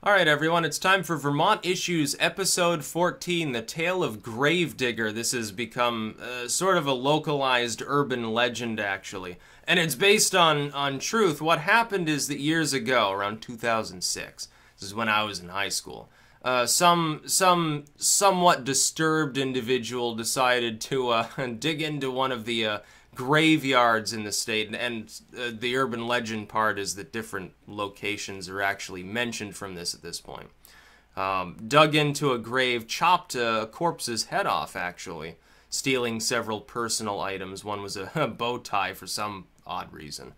Alright everyone, it's time for Vermont Issues episode 14, The Tale of Gravedigger. This has become sort of a localized urban legend actually. And it's based on truth. What happened is that years ago, around 2006, this is when I was in high school, some somewhat disturbed individual decided to dig into one of the graveyards in the state, and the urban legend part is that different locations are actually mentioned from this at this point. Dug into a grave, chopped a corpse's head off actually, stealing several personal items. One was a bow tie for some odd reason,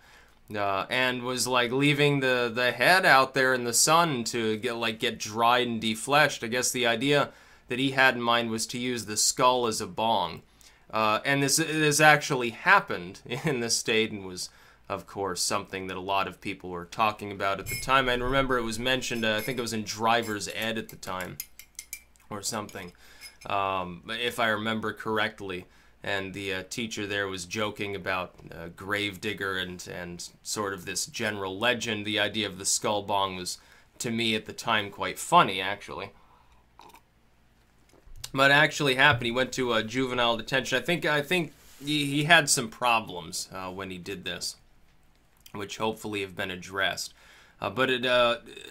and was like leaving the head out there in the sun to get dried and defleshed. I guess the idea that he had in mind was to use the skull as a bong. And this actually happened in the state and was, of course, something that a lot of people were talking about at the time. I remember it was mentioned, I think it was in Driver's Ed at the time, or something, if I remember correctly. And the teacher there was joking about Gravedigger and sort of this general legend. The idea of the skull bong was, to me at the time, quite funny, actually. But it actually happened. He went to juvenile detention. I think he had some problems when he did this, which hopefully have been addressed. But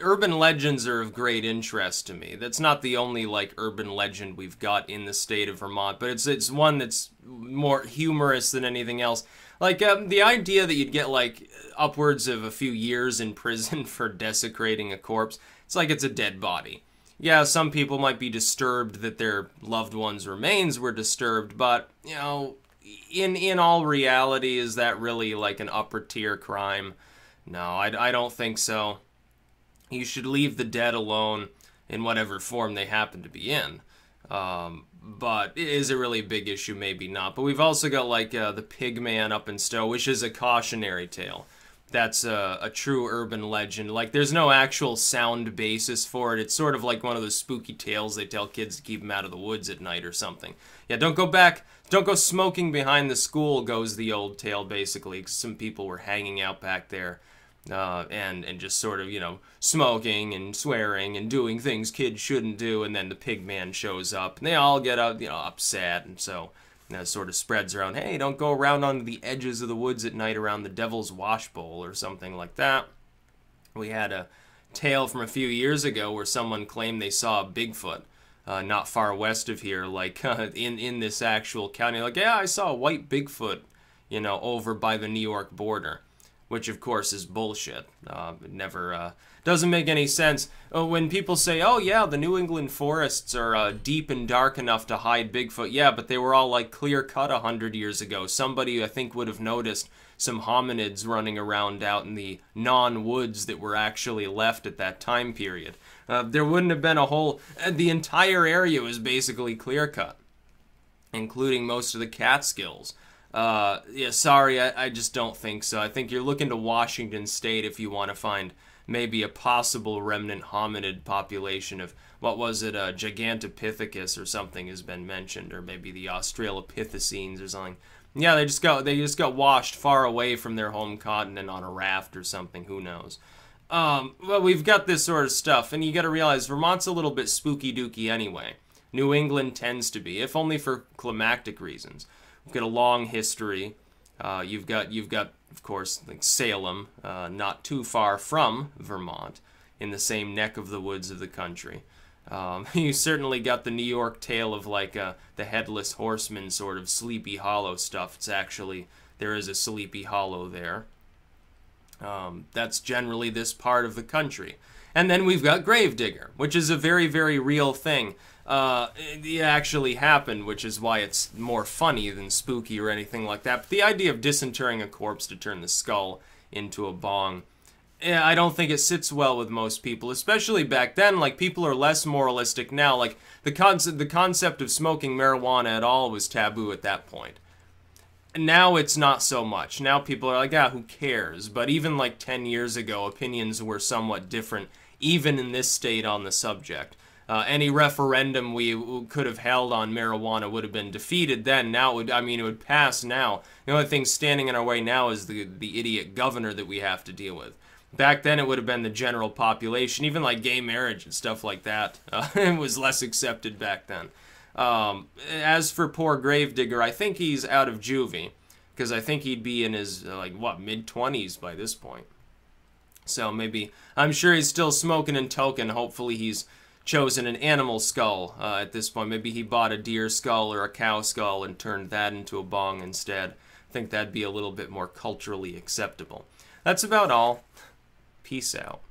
urban legends are of great interest to me. That's not the only urban legend we've got in the state of Vermont, but it's one that's more humorous than anything else. The idea that you'd get upwards of a few years in prison for desecrating a corpse. It's like it's a dead body. Yeah, some people might be disturbed that their loved one's remains were disturbed, but, you know, in all reality, is that really an upper tier crime? No, I don't think so. You should leave the dead alone in whatever form they happen to be in. But is it really a big issue? Maybe not. But we've also got the Pig Man up in Stowe, which is a cautionary tale. That's a true urban legend. There's no actual sound basis for it. It's sort of like one of those spooky tales they tell kids to keep them out of the woods at night or something. Yeah, don't go smoking behind the school, goes the old tale, basically. 'Cause some people were hanging out back there and just sort of, smoking and swearing and doing things kids shouldn't do, and then the Pig Man shows up, and they all get upset, and so... And it sort of spreads around, hey, don't go around on the edges of the woods at night around the Devil's Washbowl or something like that. We had a tale from a few years ago where someone claimed they saw a Bigfoot not far west of here, in this actual county. Yeah, I saw a white Bigfoot, over by the New York border. Which, of course, is bullshit. It never doesn't make any sense. When people say, oh, yeah, the New England forests are deep and dark enough to hide Bigfoot. Yeah, but they were all, clear-cut 100 years ago. Somebody, I think, would have noticed some hominids running around out in the non-woods that were actually left at that time period. There wouldn't have been a whole... the entire area was basically clear-cut, including most of the Catskills. Yeah, sorry, I just don't think so. I think you're looking to Washington State if you want to find maybe a possible remnant hominid population of, what was it, Gigantopithecus or something has been mentioned, or maybe the Australopithecines or something. Yeah, they just got washed far away from their home continent on a raft or something, who knows. Well, we've got this sort of stuff, and you gotta realize Vermont's a little bit spooky-dooky anyway. New England tends to be, if only for climactic reasons. We've got a long history. You've got, of course, Salem, not too far from Vermont, in the same neck of the woods of the country. You certainly got the New York tale of the Headless Horseman sort of Sleepy Hollow stuff. It's actually, there is a Sleepy Hollow there. That's generally this part of the country. And then we've got Gravedigger, which is a very, very real thing. It actually happened, which is why it's more funny than spooky or anything like that. But the idea of disinterring a corpse to turn the skull into a bong, yeah, I don't think it sits well with most people, especially back then. People are less moralistic now. The concept of smoking marijuana at all was taboo at that point. Now it's not so much. Now people are who cares? But even 10 years ago, opinions were somewhat different, even in this state on the subject. Any referendum we could have held on marijuana would have been defeated then. Now it would pass now. The only thing standing in our way now is the idiot governor that we have to deal with. Back then, it would have been the general population, even like gay marriage and stuff like that. It was less accepted back then. As for poor Gravedigger, I think he's out of juvie, because I think he'd be in his, mid-20s by this point. So maybe, I'm sure he's still smoking and token. Hopefully he's chosen an animal skull at this point. Maybe he bought a deer skull or a cow skull and turned that into a bong instead. I think that'd be a little bit more culturally acceptable. That's about all. Peace out.